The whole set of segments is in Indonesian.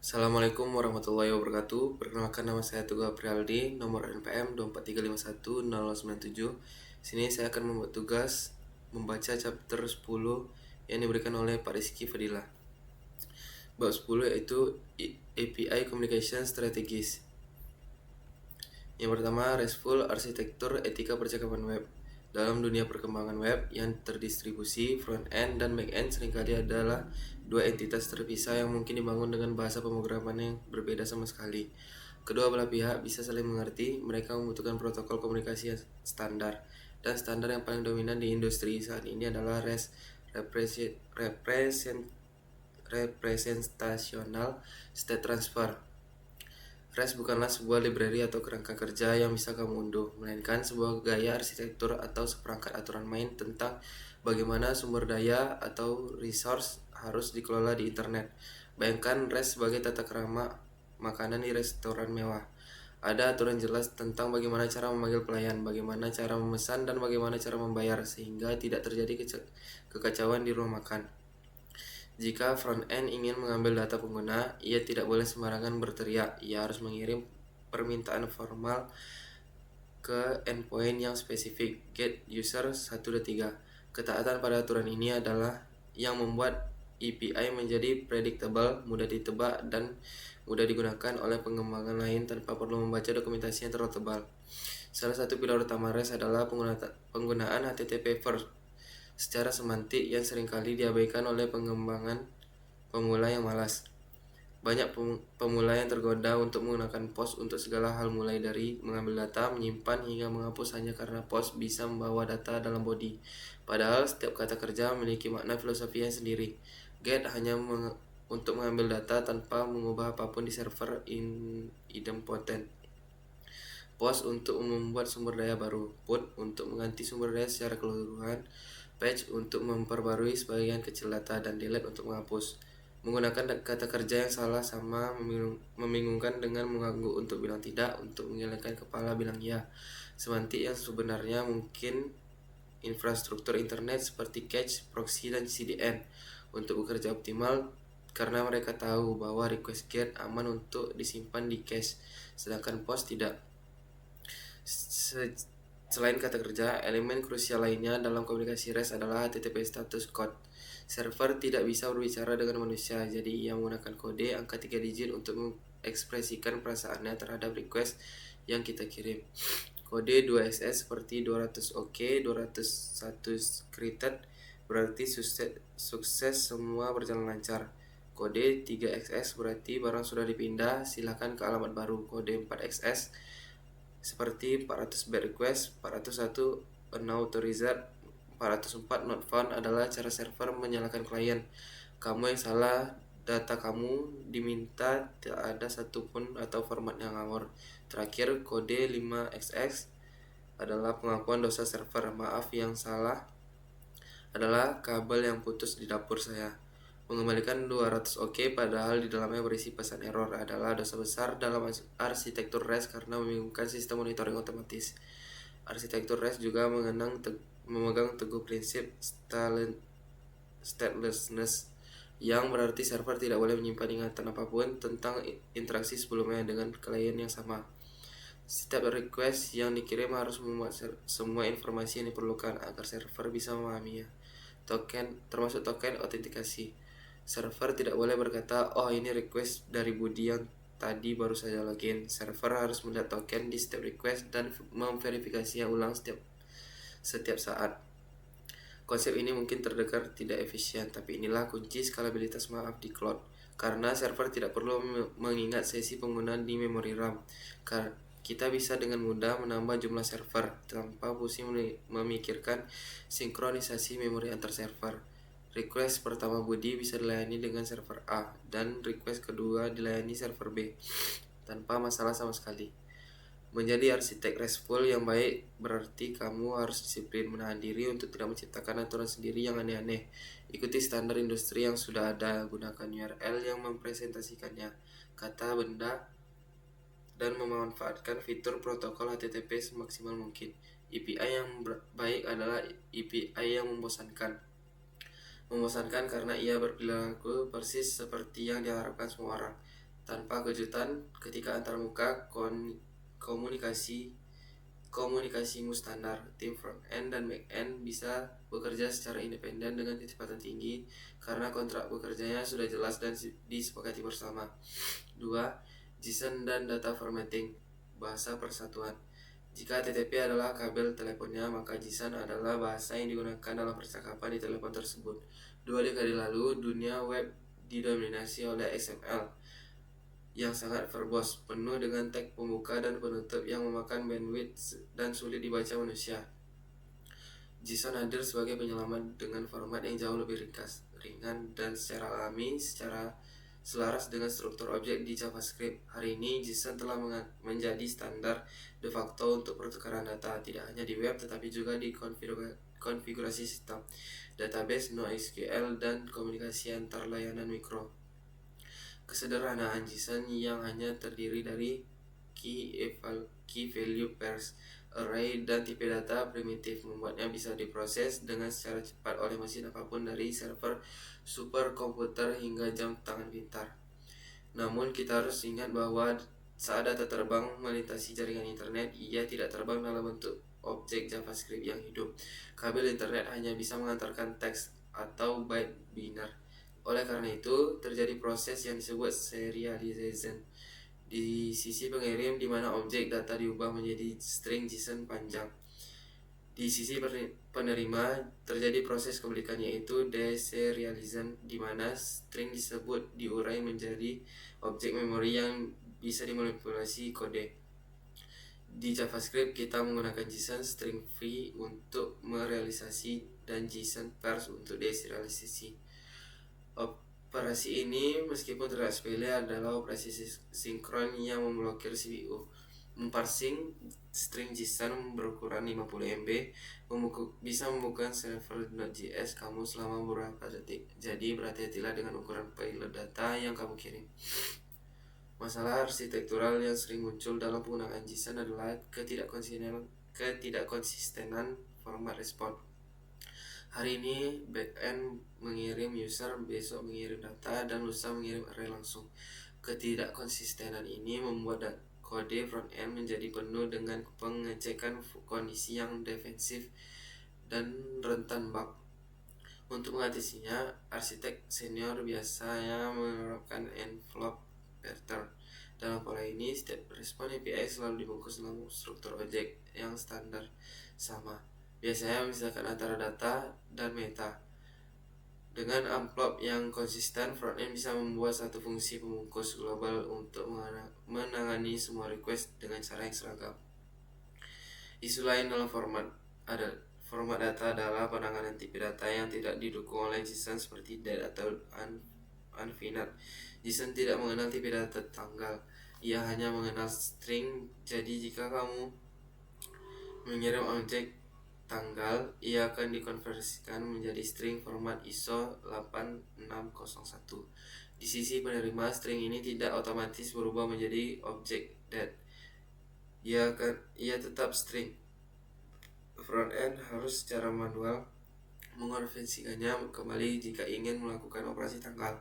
Assalamualaikum warahmatullahi wabarakatuh. Perkenalkan, nama saya Teguh Aprialdi, nomor NPM 243510097. Sini saya akan membuat tugas membaca chapter 10 yang diberikan oleh Pak Rizky Fadilah. Bab 10 yaitu API Communication Strategies. Yang pertama, RESTful Arsitektur Etika Percakapan Web. Dalam dunia perkembangan web yang terdistribusi, front-end dan back-end seringkali adalah dua entitas terpisah yang mungkin dibangun dengan bahasa pemrograman yang berbeda sama sekali. Kedua belah pihak bisa saling mengerti, mereka membutuhkan protokol komunikasi yang standar. Dan standar yang paling dominan di industri saat ini adalah REST, Representational State Transfer. REST bukanlah sebuah library atau kerangka kerja yang bisa kamu unduh, melainkan sebuah gaya arsitektur atau seperangkat aturan main tentang bagaimana sumber daya atau resource harus dikelola di internet. Bayangkan REST sebagai tata krama makanan di restoran mewah. Ada aturan jelas tentang bagaimana cara memanggil pelayan, bagaimana cara memesan, dan bagaimana cara membayar, sehingga tidak terjadi kekacauan di rumah makan. Jika front-end ingin mengambil data pengguna, ia tidak boleh sembarangan berteriak. Ia harus mengirim permintaan formal ke endpoint yang spesifik, get user 123. Ketaatan pada aturan ini adalah yang membuat API menjadi predictable, mudah ditebak, dan mudah digunakan oleh pengembangan lain tanpa perlu membaca dokumentasi yang terlalu tebal. Salah satu pilar utama REST adalah penggunaan HTTP first secara semantik yang seringkali diabaikan oleh pengembangan pemula yang malas. Banyak pemula yang tergoda untuk menggunakan POST untuk segala hal, mulai dari mengambil data, menyimpan, hingga menghapus hanya karena POST bisa membawa data dalam body. Padahal setiap kata kerja memiliki makna filosofi yang sendiri. GET hanya untuk mengambil data tanpa mengubah apapun di server idempotent. POST untuk membuat sumber daya baru, PUT untuk mengganti sumber daya secara keseluruhan, patch untuk memperbarui sebagian kecil data, dan delete untuk menghapus. Menggunakan kata kerja yang salah sama membingungkan dengan mengganggu untuk bilang tidak, untuk mengelengkan kepala bilang ya. Semantik yang sebenarnya mungkin infrastruktur internet seperti cache, proxy, dan CDN untuk bekerja optimal karena mereka tahu bahwa request get aman untuk disimpan di cache, sedangkan POST tidak. Selain kata kerja, elemen krusial lainnya dalam komunikasi REST adalah HTTP status code. Server tidak bisa berbicara dengan manusia, jadi ia menggunakan kode angka 3 digit untuk mengekspresikan perasaannya terhadap request yang kita kirim. Kode 2SS seperti 200 OK, 201 created, berarti sukses semua berjalan lancar. Kode 3XX berarti barang sudah dipindah, silakan ke alamat baru. Kode 4XX seperti 400 bad request, 401 unauthorized, 404 not found adalah cara server menyalahkan klien. Kamu yang salah, data kamu diminta, tidak ada satupun atau format yang ngawur. Terakhir, kode 5XX adalah pengakuan dosa server. Maaf, yang salah adalah kabel yang putus di dapur saya. Mengembalikan 200 OK padahal di dalamnya berisi pesan error adalah dosa besar dalam arsitektur REST karena membingungkan sistem monitoring otomatis. Arsitektur REST juga memegang teguh prinsip statelessness, yang berarti server tidak boleh menyimpan ingatan apapun tentang interaksi sebelumnya dengan klien yang sama. Setiap request yang dikirim harus memuat semua informasi yang diperlukan agar server bisa memahaminya, termasuk token autentikasi. Server tidak boleh berkata, oh ini request dari Budi yang tadi baru saja login. Server harus melihat token di setiap request dan memverifikasinya ulang setiap saat. Konsep ini mungkin terdengar tidak efisien, tapi inilah kunci skalabilitas di cloud. Karena server tidak perlu mengingat sesi penggunaan di memori RAM. Kita bisa dengan mudah menambah jumlah server tanpa pusing memikirkan sinkronisasi memori antar server. Request pertama Budi bisa dilayani dengan server A, dan request kedua dilayani server B, tanpa masalah sama sekali. Menjadi arsitek RESTful yang baik berarti kamu harus disiplin, menahan diri untuk tidak menciptakan aturan sendiri yang aneh-aneh. Ikuti standar industri yang sudah ada, gunakan URL yang mempresentasikannya, kata benda, dan memanfaatkan fitur protokol HTTP semaksimal mungkin. API yang baik adalah API yang membosankan karena ia berperilaku persis seperti yang diharapkan semua orang. Tanpa kejutan, ketika antarmuka komunikasimu standar, tim front-end dan back-end bisa bekerja secara independen dengan kecepatan tinggi karena kontrak bekerjanya sudah jelas dan disepakati bersama. 2. JSON dan data formatting, bahasa persatuan. Jika HTTP adalah kabel teleponnya, maka JSON adalah bahasa yang digunakan dalam percakapan di telepon tersebut. 2 dekade lalu, dunia web didominasi oleh XML yang sangat verbose, penuh dengan tag pembuka dan penutup yang memakan bandwidth dan sulit dibaca manusia. JSON hadir sebagai penyelamat dengan format yang jauh lebih ringkas, ringan, dan secara alami, secara selaras dengan struktur objek di JavaScript. Hari ini, JSON telah menjadi standar de facto untuk pertukaran data, tidak hanya di web tetapi juga di konfigurasi sistem, database, NoSQL, dan komunikasi antar layanan mikro. Kesederhanaan JSON yang hanya terdiri dari key value pairs, array, dan tipe data primitif membuatnya bisa diproses dengan secara cepat oleh mesin apapun dari server superkomputer hingga jam tangan pintar. Namun kita harus ingat bahwa saat data terbang melintasi jaringan internet, ia tidak terbang dalam bentuk objek JavaScript yang hidup. Kabel internet hanya bisa mengantarkan teks atau byte binary. Oleh karena itu, terjadi proses yang disebut serialization di sisi pengirim, di mana objek data diubah menjadi string JSON panjang. Di sisi penerima, terjadi proses kebalikannya, yaitu deserialization, di mana string disebut diurai menjadi objek memori yang bisa dimanipulasi kode. Di JavaScript, kita menggunakan JSON string free untuk merealisasi dan JSON pairs untuk deserialisasi. Operasi ini, meskipun terlihat sepele, adalah operasi sinkron yang memblokir CPU. Memparsing string JSON berukuran 50 MB bisa membuka server Node.js kamu selama beberapa detik. Jadi berhati-hatilah dengan ukuran payload data yang kamu kirim. Masalah arsitektural yang sering muncul dalam penggunaan JSON adalah ketidakkonsistenan format respon. Hari ini backend mengirim user, besok mengirim data, dan lusa mengirim array langsung. Ketidakkonsistenan ini membuat kode front-end menjadi penuh dengan pengecekan kondisi yang defensif dan rentan bug. Untuk mengatasinya, arsitek senior biasanya menerapkan envelope pattern. Dalam pola ini, setiap respon API selalu dibungkus dalam struktur objek yang standar sama, biasanya memisahkan antara data dan meta. Dengan envelope yang konsisten, frontend bisa membuat satu fungsi pembungkus global untuk menangani semua request dengan cara yang seragam. Isu lain dalam format data adalah penanganan tipe data yang tidak didukung oleh JSON seperti date atau unfinite. JSON tidak mengenal tipe data tanggal, ia hanya mengenal string. Jadi jika kamu mengirim objek tanggal, ia akan dikonversikan menjadi string format ISO 8601. Di sisi penerima, string ini tidak otomatis berubah menjadi objek date. Ia tetap string. Front-end harus secara manual mengonversikannya kembali jika ingin melakukan operasi tanggal.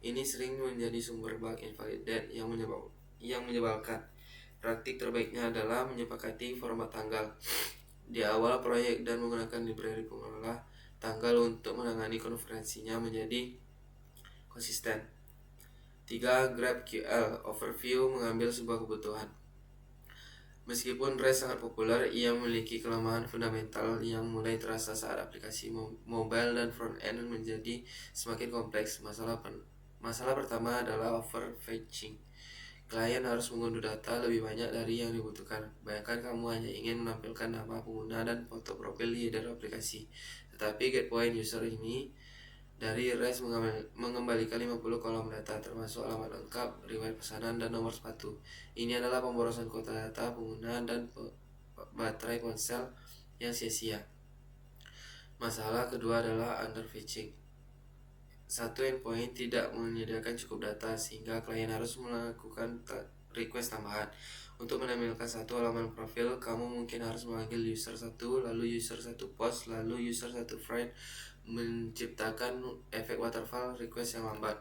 Ini sering menjadi sumber bug invalid date yang menyebalkan. Praktik terbaiknya adalah menyepakati format tanggal di awal proyek dan menggunakan library pengelola tanggal untuk menangani konferensinya menjadi konsisten. 3. GraphQL Overview mengambil sebuah kebutuhan. Meskipun REST sangat populer, ia memiliki kelemahan fundamental yang mulai terasa saat aplikasi mobile dan front-end menjadi semakin kompleks. Masalah pertama adalah overfetching. Klien harus mengunduh data lebih banyak dari yang dibutuhkan. Bayangkan kamu hanya ingin menampilkan nama pengguna dan foto profil di header aplikasi, tetapi getPoint user ini dari REST mengembalikan 50 kolom data, termasuk alamat lengkap, riwayat pesanan, dan nomor sepatu. Ini adalah pemborosan kuota data pengguna dan baterai ponsel yang sia-sia. Masalah kedua adalah underfetching. Satu endpoint tidak menyediakan cukup data sehingga klien harus melakukan request tambahan. Untuk menampilkan satu halaman profil, kamu mungkin harus memanggil user 1, lalu user 1 post, lalu user 1 friend, menciptakan efek waterfall request yang lambat.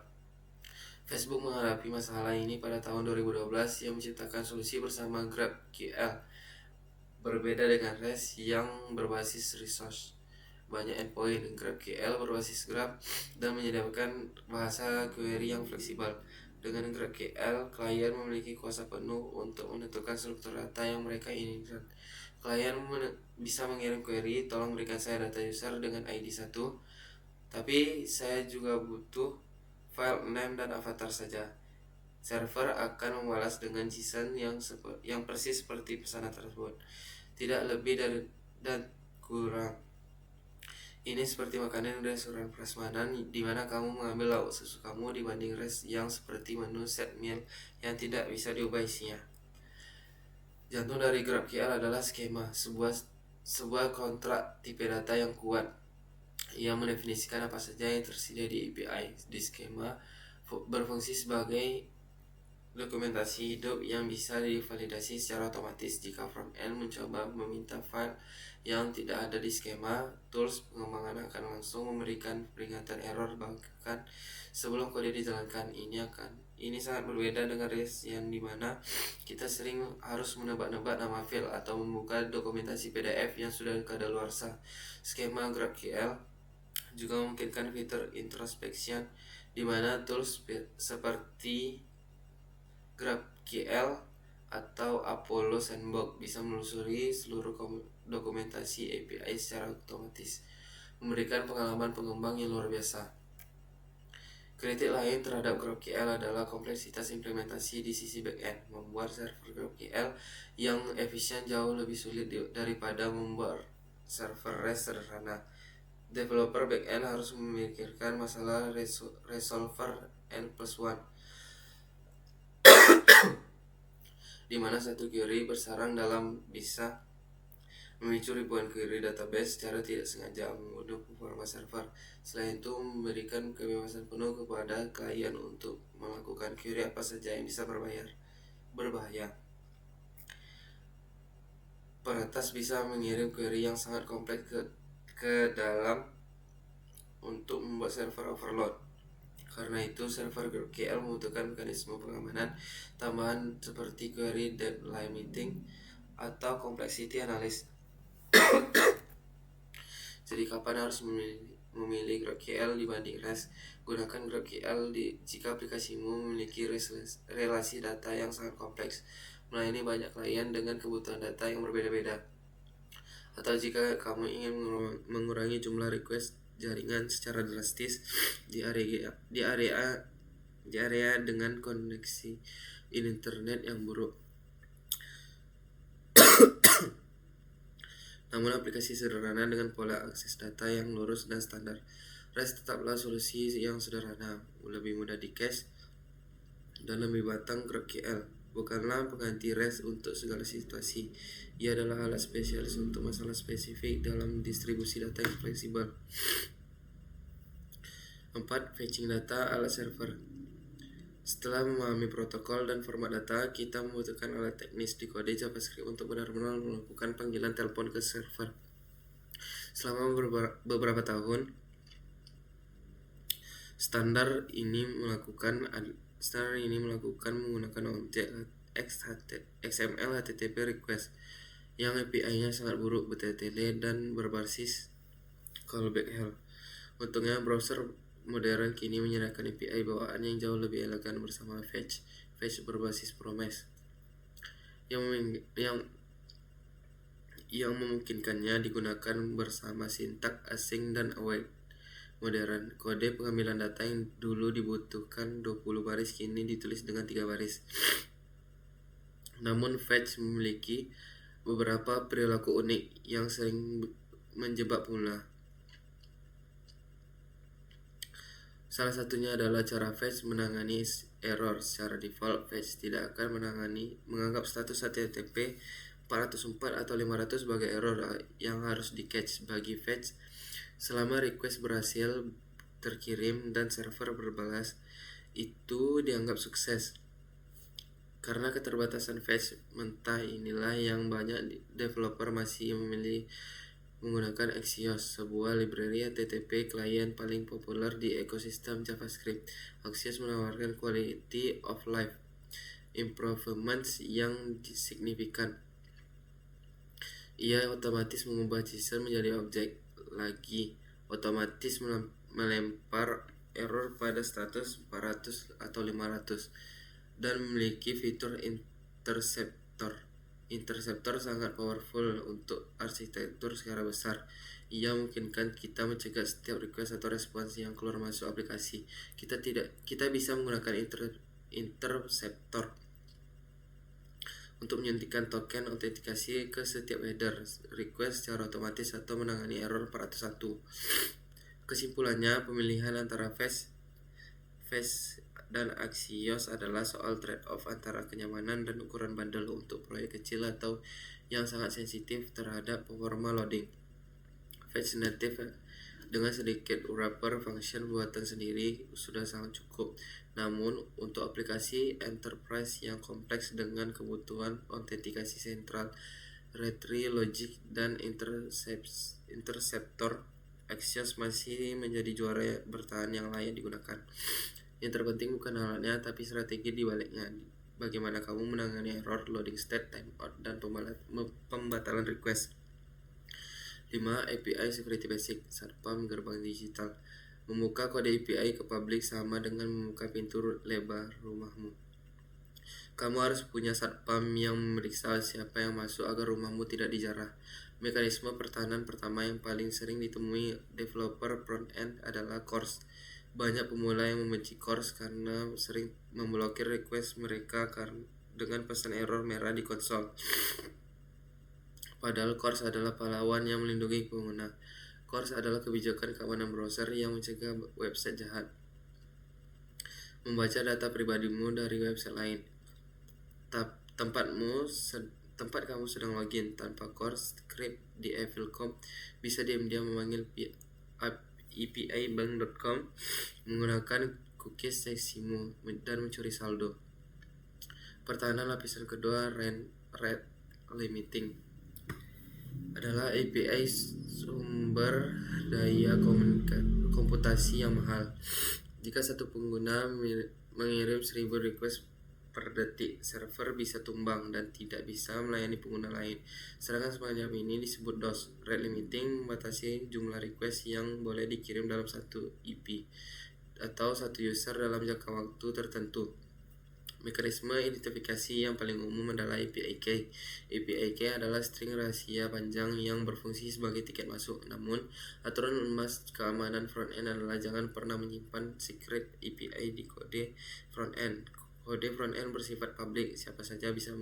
Facebook menghadapi masalah ini pada tahun 2012 yang menciptakan solusi bersama GraphQL. Berbeda dengan REST yang berbasis resource banyak endpoint, GraphQL berbasis graph dan menyediakan bahasa query yang fleksibel. Dengan GraphQL, klien memiliki kuasa penuh untuk menentukan struktur data yang mereka inginkan. Klien bisa mengirim query, tolong berikan saya data user dengan ID 1, tapi saya juga butuh file name dan avatar saja. Server akan membalas dengan JSON yang persis seperti pesanan tersebut, tidak lebih dari dan kurang. Ini seperti makanan di restoran prasmanan di mana kamu mengambil lauk sesukamu dibanding res yang seperti menu set meal yang tidak bisa diubah isinya. Jantung dari GraphQL adalah skema, sebuah kontrak tipe data yang kuat yang mendefinisikan apa saja yang tersedia di API. Di skema berfungsi sebagai dokumentasi hidup yang bisa divalidasi secara otomatis. Jika front-end mencoba meminta file yang tidak ada di skema, tools pengembangan akan langsung memberikan peringatan error bahkan sebelum kode dijalankan. Ini sangat berbeda dengan REST yang dimana kita sering harus menebak-nebak nama file atau membuka dokumentasi PDF yang sudah kadaluarsa. Skema GraphQL juga memungkinkan fitur introspection di mana tools seperti GraphQL atau Apollo Sandbox bisa menelusuri seluruh dokumentasi API secara otomatis, memberikan pengalaman pengembang yang luar biasa. Kritik lain terhadap GraphQL adalah kompleksitas implementasi di sisi backend. Membuat server GraphQL yang efisien jauh lebih sulit daripada membuat server REST sederhana. Developer backend harus memikirkan masalah resolver N+1, di mana satu query bersarang dalam bisa memicu ribuan query database secara tidak sengaja, mengubah performa server. Selain itu, memberikan kebebasan penuh kepada klien untuk melakukan query apa saja yang bisa berbahaya. Peretas bisa mengirim query yang sangat kompleks ke dalam untuk membuat server overload. Karena itu, server GraphQL membutuhkan mekanisme pengamanan tambahan seperti query depth limiting atau complexity analysis. Jadi kapan harus memilih GraphQL dibanding REST? Gunakan GraphQL jika aplikasimu memiliki relasi data yang sangat kompleks, melayani banyak klien dengan kebutuhan data yang berbeda-beda. Atau jika kamu ingin mengurangi jumlah request jaringan secara drastis di area dengan koneksi internet yang buruk. Namun aplikasi sederhana dengan pola akses data yang lurus dan standar. REST tetaplah solusi yang sederhana, lebih mudah di cache, dan lebih batang. GraphQL bukanlah pengganti REST untuk segala situasi. Ia adalah alat spesialis untuk masalah spesifik dalam distribusi data yang fleksibel. 4. Fetching data ala server. Setelah memahami protokol dan format data, kita membutuhkan alat teknis di kode JavaScript untuk benar-benar melakukan panggilan telepon ke server. Selama beberapa tahun, standar ini melakukan menggunakan objek XML HTTP request yang API-nya sangat buruk, bertele-tele, dan berbasis callback hell. Untungnya browser modern kini menyediakan API bawaan yang jauh lebih elegan bersama fetch berbasis promise yang memungkinkannya digunakan bersama sintak async dan await modern. Kode pengambilan data yang dulu dibutuhkan 20 baris kini ditulis dengan 3 baris. Namun fetch memiliki beberapa perilaku unik yang sering menjebak pemula. Salah satunya adalah cara fetch menangani error. Secara default, fetch tidak akan menganggap status HTTP 404 atau 500 sebagai error yang harus di-catch. Bagi fetch, selama request berhasil terkirim dan server berbalas, itu dianggap sukses. Karena keterbatasan fetch mentah inilah yang banyak developer masih memilih menggunakan Axios, sebuah library HTTP klien paling populer di ekosistem JavaScript. Axios menawarkan quality of life improvements yang signifikan. Ia otomatis mengubah JSON menjadi objek lagi, otomatis melempar error pada status 400 atau 500, dan memiliki fitur interceptor. Interceptor sangat powerful untuk arsitektur skala besar. Ia memungkinkan kita mencegah setiap request atau respons yang keluar masuk aplikasi. Kita bisa menggunakan interceptor untuk menyuntikkan token autentikasi ke setiap header request secara otomatis atau menangani error 401. Kesimpulannya, pemilihan antara Fast dan Axios adalah soal trade-off antara kenyamanan dan ukuran bandel untuk proyek kecil atau yang sangat sensitif terhadap performa loading. Fast Native dengan sedikit wrapper function buatan sendiri sudah sangat cukup. Namun, untuk aplikasi enterprise yang kompleks dengan kebutuhan autentikasi sentral, retrieval logic, dan interceptor, Axios masih menjadi juara bertahan yang layak digunakan. Yang terpenting bukan alatnya, tapi strategi di baliknya. Bagaimana kamu menangani error, loading state, timeout, dan pembatalan request. 5. API Security Basic. Satpam gerbang digital. Membuka kode API ke publik sama dengan membuka pintu lebar rumahmu. Kamu harus punya satpam yang memeriksa siapa yang masuk agar rumahmu tidak dijarah. Mekanisme pertahanan pertama yang paling sering ditemui developer front-end adalah CORS. Banyak pemula yang membenci CORS karena sering memblokir request mereka dengan pesan error merah di konsol. Padahal CORS adalah pahlawan yang melindungi pengguna. CORS adalah kebijakan keamanan browser yang mencegah website jahat membaca data pribadimu dari website lain. Tempat kamu sedang login tanpa CORS, script di Evilcom bisa diam-diam memanggil API bank.com menggunakan cookies seksimu dan mencuri saldo. Pertahanan lapisan kedua, rate limiting, adalah API sumber daya komputasi yang mahal. Jika satu pengguna mengirim 1000 request per detik, server bisa tumbang dan tidak bisa melayani pengguna lain. Serangan semacam ini disebut DOS. Rate limiting membatasi jumlah request yang boleh dikirim dalam satu IP atau satu user dalam jangka waktu tertentu. Mekanisme identifikasi yang paling umum adalah API key. API key adalah string rahasia panjang yang berfungsi sebagai tiket masuk. Namun, aturan emas keamanan front-end adalah jangan pernah menyimpan secret API di kode front-end. Kode front-end bersifat publik. Siapa saja bisa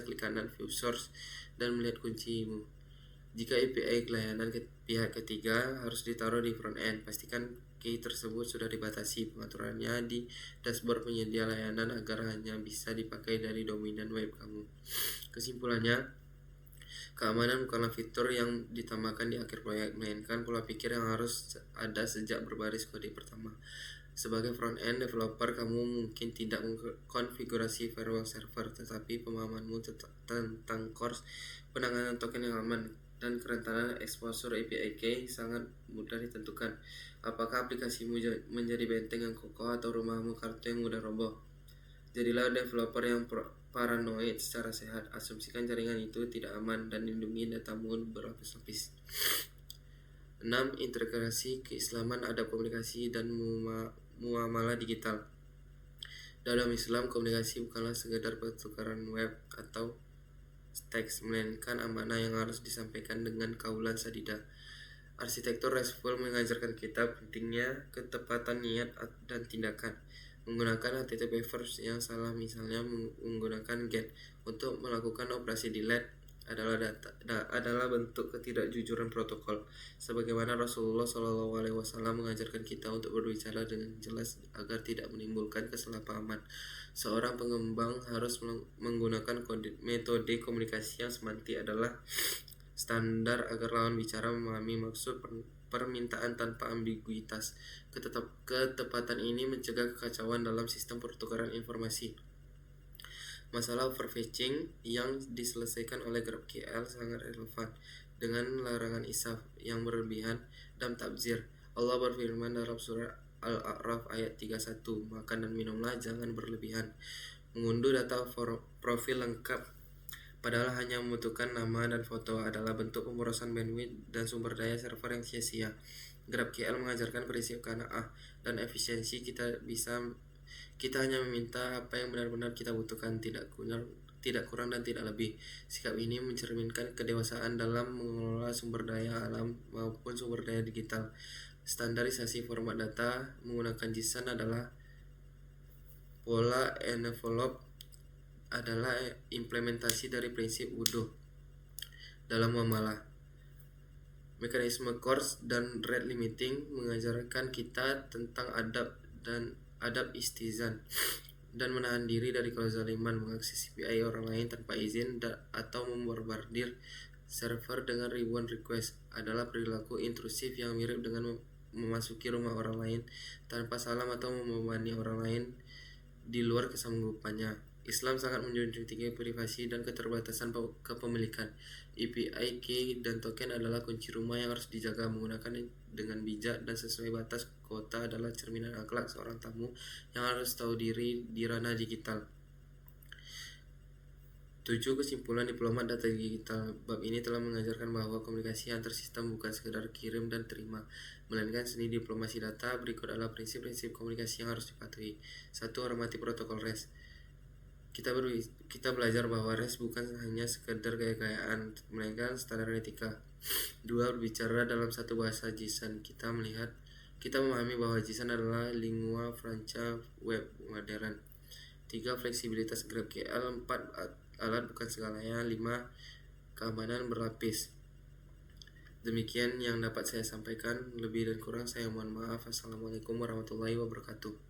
klik kanan view source dan melihat kuncimu. Jika API layanan pihak ketiga harus ditaruh di front-end, pastikan key tersebut sudah dibatasi pengaturannya di dashboard penyedia layanan agar hanya bisa dipakai dari dominan web kamu. Kesimpulannya, keamanan bukanlah fitur yang ditambahkan di akhir proyek, melainkan pola pikir yang harus ada sejak berbaris kode pertama. Sebagai front-end developer, kamu mungkin tidak mengkonfigurasi firewall server, tetapi pemahamanmu tentang CORS, penanganan token yang aman, dan kerentanan exposure API key sangat mudah ditentukan. Apakah aplikasimu menjadi benteng yang kokoh atau rumahmu kartu yang mudah roboh? Jadilah developer yang paranoid secara sehat. Asumsikan jaringan itu tidak aman dan lindungi datamu berlapis-lapis. 6. Integrasi keislaman, adab komunikasi, dan muamalah digital. Dalam Islam, komunikasi bukanlah sekedar pertukaran web atau teks, melainkan amanah yang harus disampaikan dengan kaulan sadida. Arsitektur RESTful mengajarkan kita pentingnya ketepatan niat dan tindakan. Menggunakan HTTP verbs yang salah, misalnya menggunakan get untuk melakukan operasi delete, adalah bentuk ketidakjujuran protokol. Sebagaimana Rasulullah SAW mengajarkan kita untuk berbicara dengan jelas agar tidak menimbulkan kesalahpahaman. Seorang pengembang harus menggunakan metode komunikasi yang semantik adalah standar agar lawan bicara memahami maksud permintaan tanpa ambiguitas. Ketepatan ini mencegah kekacauan dalam sistem pertukaran informasi. Masalah overfetching yang diselesaikan oleh GraphQL sangat relevan. dengan larangan isaf yang berlebihan dan tabzir. Allah berfirman dalam surah Al-A'raf ayat 31, makan dan minumlah jangan berlebihan. Mengunduh data profil lengkap padahal hanya membutuhkan nama dan foto adalah bentuk pemborosan bandwidth dan sumber daya server yang sia-sia. GrabKL mengajarkan prinsip qanaah dan efisiensi. Kita hanya meminta apa yang benar-benar kita butuhkan, tidak kurang dan tidak lebih. Sikap ini mencerminkan kedewasaan dalam mengelola sumber daya alam maupun sumber daya digital. Standarisasi format data menggunakan JSON adalah pola envelope adalah implementasi dari prinsip wuduh dalam muamalah. Mekanisme CORS dan rate limiting mengajarkan kita tentang adab istizan dan menahan diri dari kezaliman, mengakses API orang lain tanpa izin atau membombardir server dengan ribuan request adalah perilaku intrusif yang mirip dengan memasuki rumah orang lain tanpa salam atau membebani orang lain di luar kesanggupannya. Islam sangat menjunjung tinggi privasi dan keterbatasan kepemilikan. API, key, dan token adalah kunci rumah yang harus dijaga. Menggunakan dengan bijak dan sesuai batas kota adalah cerminan akhlak seorang tamu yang harus tahu diri di ranah digital. 7. Kesimpulan diplomat data digital. Bab ini telah mengajarkan bahwa komunikasi antar sistem bukan sekedar kirim dan terima, melainkan seni diplomasi data. Berikut adalah prinsip-prinsip komunikasi yang harus dipatuhi. 1. Hormati protokol REST. Kita belajar bahwa REST bukan hanya sekedar gaya-gayaan, melainkan standar etika. 2. Berbicara dalam satu bahasa JSON. Kita memahami bahwa JSON adalah lingua franca web modern. 3. Fleksibilitas GrabKL. 4. Alat bukan segalanya. 5. Keamanan berlapis. Demikian yang dapat saya sampaikan. Lebih dan kurang saya mohon maaf. Assalamualaikum warahmatullahi wabarakatuh.